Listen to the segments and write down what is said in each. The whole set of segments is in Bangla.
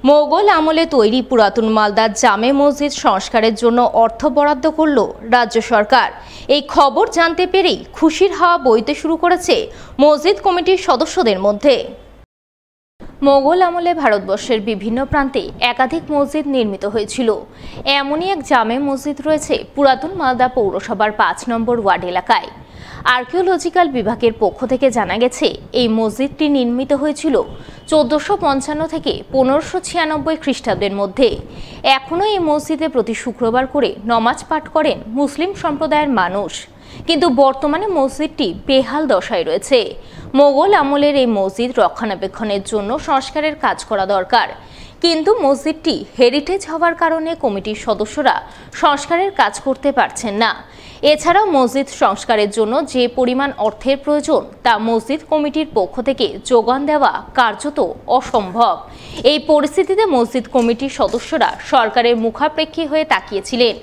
মোগল আমলে তৈরি পুরাতন মালদার জামে মসজিদ সংস্কারের জন্য অর্থ বরাদ্দ করল রাজ্য সরকার। এই খবর জানতে পেরেই খুশির হাওয়া বইতে শুরু করেছে মসজিদ কমিটির সদস্যদের মধ্যে। মোগল আমলে ভারতবর্ষের বিভিন্ন প্রান্তে একাধিক মসজিদ নির্মিত হয়েছিল। এমনই এক জামে মসজিদ রয়েছে পুরাতন মালদা পৌরসভার ৫ নম্বর ওয়ার্ড এলাকায়। আর্কিওলজিক্যাল বিভাগের পক্ষ থেকে জানা গেছে, এই মসজিদটি নির্মিত হয়েছিল ১৪৫৫ থেকে ১৫৯৬ খ্রিস্টাব্দের মধ্যে। এখনও এই মসজিদে প্রতি শুক্রবার করে নমাজ পাঠ করেন মুসলিম সম্প্রদায়ের মানুষ, কিন্তু বর্তমানে মসজিদটি বেহাল দশায় রয়েছে। মোগল আমলের এই মসজিদ রক্ষণাবেক্ষণের জন্য সংস্কারের কাজ করা দরকার, কিন্তু মসজিদটি হেরিটেজ হওয়ার কারণে কমিটির সদস্যরা সংস্কারের কাজ করতে পারছেন না। এছাড়াও মসজিদ সংস্কারের জন্য যে পরিমাণ অর্থের প্রয়োজন তা মসজিদ কমিটির পক্ষ থেকে যোগান দেওয়া কার্যত অসম্ভব। এই পরিস্থিতিতে মসজিদ কমিটির সদস্যরা সরকারের মুখাপেক্ষী হয়ে তাকিয়েছিলেন।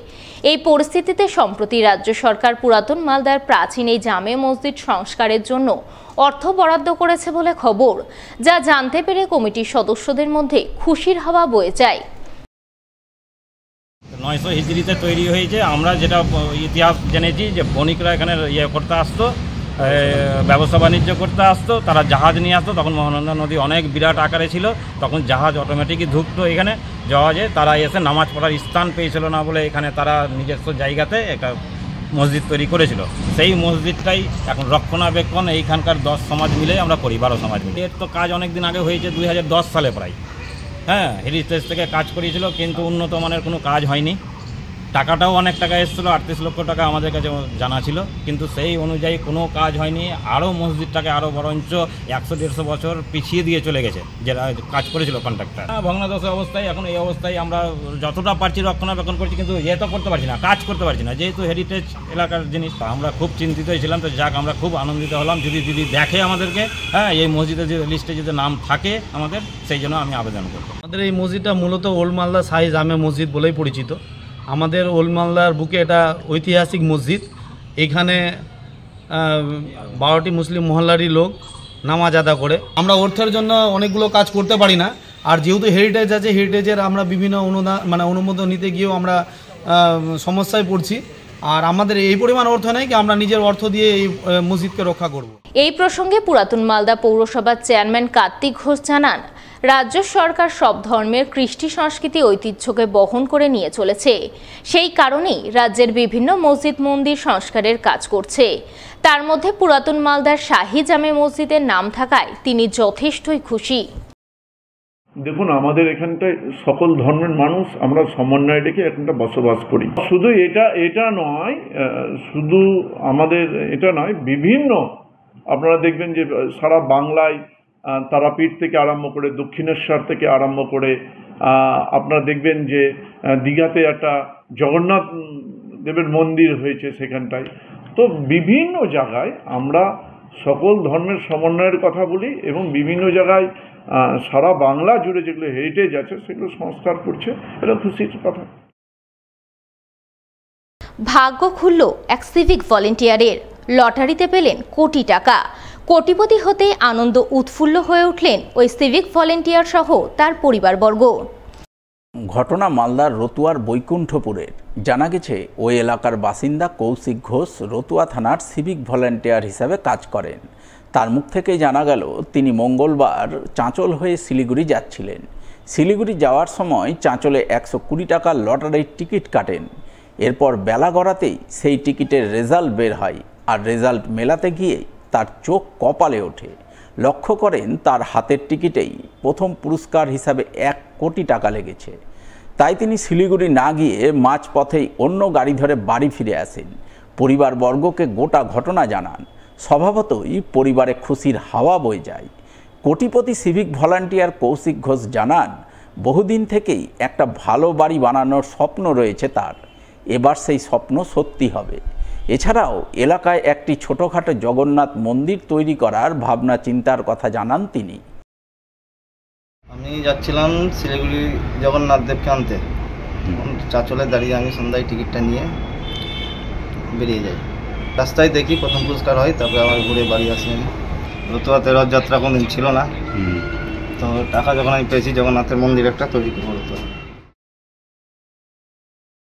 এই পরিস্থিতিতে সম্প্রতি রাজ্য সরকার পুরাতন মালদার প্রাচীন এই জামে মসজিদ সংস্কারের জন্য অর্থ বরাদ্দ করেছে বলে খবর, যা জানতে পেরে কমিটির সদস্যদের মধ্যে খুশির হাওয়া বয়ে যায়। ৯০০ হিজরিতে তৈরি হয়েছে। আমরা যেটা ইতিহাস জেনেছি যে বণিকরা এখানে করতে আসতো, ব্যবসা বাণিজ্য করতে আসতো, তারা জাহাজ নিয়ে আসতো। তখন মহানন্দা নদী অনেক বিরাট আকারে ছিল, তখন জাহাজ অটোমেটিকই ঢুকতো এখানে জাহাজে। তারা এসে নামাজ পড়ার স্থান পেয়েছিল না বলে এখানে তারা নিজস্ব জায়গাতে একটা মসজিদ তৈরি করেছিল। সেই মসজিদটাই এখন রক্ষণাবেক্ষণ এইখানকার ১০ সমাজ মিলে আমরা করি, ১২ সমাজ মিলে। এর তো কাজ অনেক দিন আগে হয়েছে, ২০১০ সালে প্রায়। হেরিটেজ থেকে কাজ করিয়েছিল, কিন্তু উন্নত মানের কোনো কাজ হয়নি। টাকাটাও অনেক টাকা এসেছিলো, ৩৮ লক্ষ টাকা আমাদের কাছে জানা ছিল, কিন্তু সেই অনুযায়ী কোনো কাজ হয়নি। আরও মসজিদটাকে আরও বরঞ্চ ১০০-১৫০ বছর পিছিয়ে দিয়ে চলে গেছে যারা কাজ করেছিল কন্ট্রাক্টর। ভগ্নাদশ অবস্থায় এখন এই অবস্থায় আমরা যতটা পারছি রক্ষণাবেক্ষণ করছি, কিন্তু তো করতে পারছি না, কাজ করতে পারছি না, যেহেতু হেরিটেজ এলাকার জিনিস। আমরা খুব চিন্তিত ছিলাম। তো যাক, আমরা খুব আনন্দিত হলাম যদি দেখে আমাদেরকে, এই মসজিদের যে লিস্টে যদি নাম থাকে আমাদের, সেই জন্য আমি আবেদন করব। আমাদের এই মসজিদটা মূলত ওল্ড মালদা শাহী জামে মসজিদ বলেই পরিচিত। আমাদের ওল্ড মালদার বুকে এটা ঐতিহাসিক মসজিদ। এখানে ১২টি মুসলিম মহল্লারই লোক নামাজ আদা করে। আমরা অর্থের জন্য অনেকগুলো কাজ করতে পারি না, আর যেহেতু হেরিটেজ আছে, হেরিটেজের আমরা বিভিন্ন অনুমোদন নিতে গিয়েও আমরা সমস্যায় পড়ছি। আর আমাদের এই পরিমাণ অর্থ নেই কি আমরা নিজের অর্থ দিয়ে এই মসজিদকে রক্ষা করব। এই প্রসঙ্গে পুরাতন মালদা পৌরসভার চেয়ারম্যান কার্তিক ঘোষ জানান, রাজ্য সরকার সব ধর্মের কৃষ্টি সংস্কৃতি ঐতিহ্যকে বহন করে নিয়ে চলেছে। সেই কারণেই রাজ্যের বিভিন্ন মসজিদ মন্দির সংস্কারের কাজ করছে। তার মধ্যে পুরাতন মালদার শাহী জামে মসজিদের নাম থাকায় তিনি যথেষ্টই খুশি। দেখুন, আমাদের এখানটায় সকল ধর্মের মানুষ আমরা সমন্বয় রেখে এখানটা বসবাস করি। শুধু এটা নয়, শুধু আমাদের এটা নয়, বিভিন্ন আপনারা দেখবেন যে সারা বাংলায় তারাপীঠ থেকে আরম্ভ করে দক্ষিণেশ্বর থেকে আরম্ভ করে আপনারা দেখবেন যে দীঘাতে একটা জগন্নাথ দেবের মন্দির হয়েছে সেখানটায়। তো বিভিন্ন জায়গায় আমরা সকল ধর্মের সমন্বয়ের কথা বলি, এবং বিভিন্ন জায়গায় সারা বাংলা জুড়ে যেগুলো হেরিটেজ আছে সেগুলো সংস্কার করছে। এটা খুশির কথা। ভাগ্য খুলল এক সিভিক ভলেন্টিয়ারের। লটারিতে পেলেন কোটি টাকা। কোটিপতি হতে আনন্দ উৎফুল্ল হয়ে উঠলেন ওই সিভিক ভলেন্টিয়ার সহ তার পরিবারবর্গ। ঘটনা মালদার রতুয়ার বৈকুণ্ঠপুরের। জানা গেছে, ওই এলাকার বাসিন্দা কৌশিক ঘোষ রতুয়া থানার সিভিক ভলেন্টিয়ার হিসাবে কাজ করেন। তার মুখ থেকেই জানা গেল তিনি মঙ্গলবার চাঁচল হয়ে শিলিগুড়ি যাচ্ছিলেন। শিলিগুড়ি যাওয়ার সময় চাঁচলে ১২০ টাকার লটারির টিকিট কাটেন। এরপর বেলা গড়াতেই সেই টিকিটের রেজাল্ট বের হয়, আর রেজাল্ট মেলাতে গিয়ে তার চোখ কপালে ওঠে। লক্ষ্য করেন তার হাতের টিকিটেই প্রথম পুরস্কার হিসাবে ১ কোটি টাকা লেগেছে। তাই তিনি শিলিগুড়ি না গিয়ে মাঝপথেই অন্য গাড়ি ধরে বাড়ি ফিরে আসেন। পরিবারবর্গকে গোটা ঘটনা জানান। স্বভাবতই পরিবারে খুশির হাওয়া বয়ে যায়। কোটিপতি সিভিক ভলান্টিয়ার কৌশিক ঘোষ জানান, বহুদিন থেকেই একটা ভালো বাড়ি বানানোর স্বপ্ন রয়েছে তার। এবার সেই স্বপ্ন সত্যি হবে। এছাড়াও এলাকায় একটি ছোটোখাটো জগন্নাথ মন্দির তৈরি করার ভাবনা চিন্তার কথা জানান তিনি। আমি যাচ্ছিলাম শিলিগুড়ি জগন্নাথ দেবকে আনতে। চাঁচলে দাঁড়িয়ে আমি সন্ধ্যায় টিকিটটা নিয়ে বেরিয়ে যাই। রাস্তায় দেখি প্রথম পুরস্কার হয়, তারপরে আবার ঘুরে বাড়ি আসি। আমি রতুয়াতে রথযাত্রা কোনোদিন ছিল না, তো তো টাকা যখন আমি পেয়েছি জগন্নাথের মন্দির একটা তৈরি করবো তো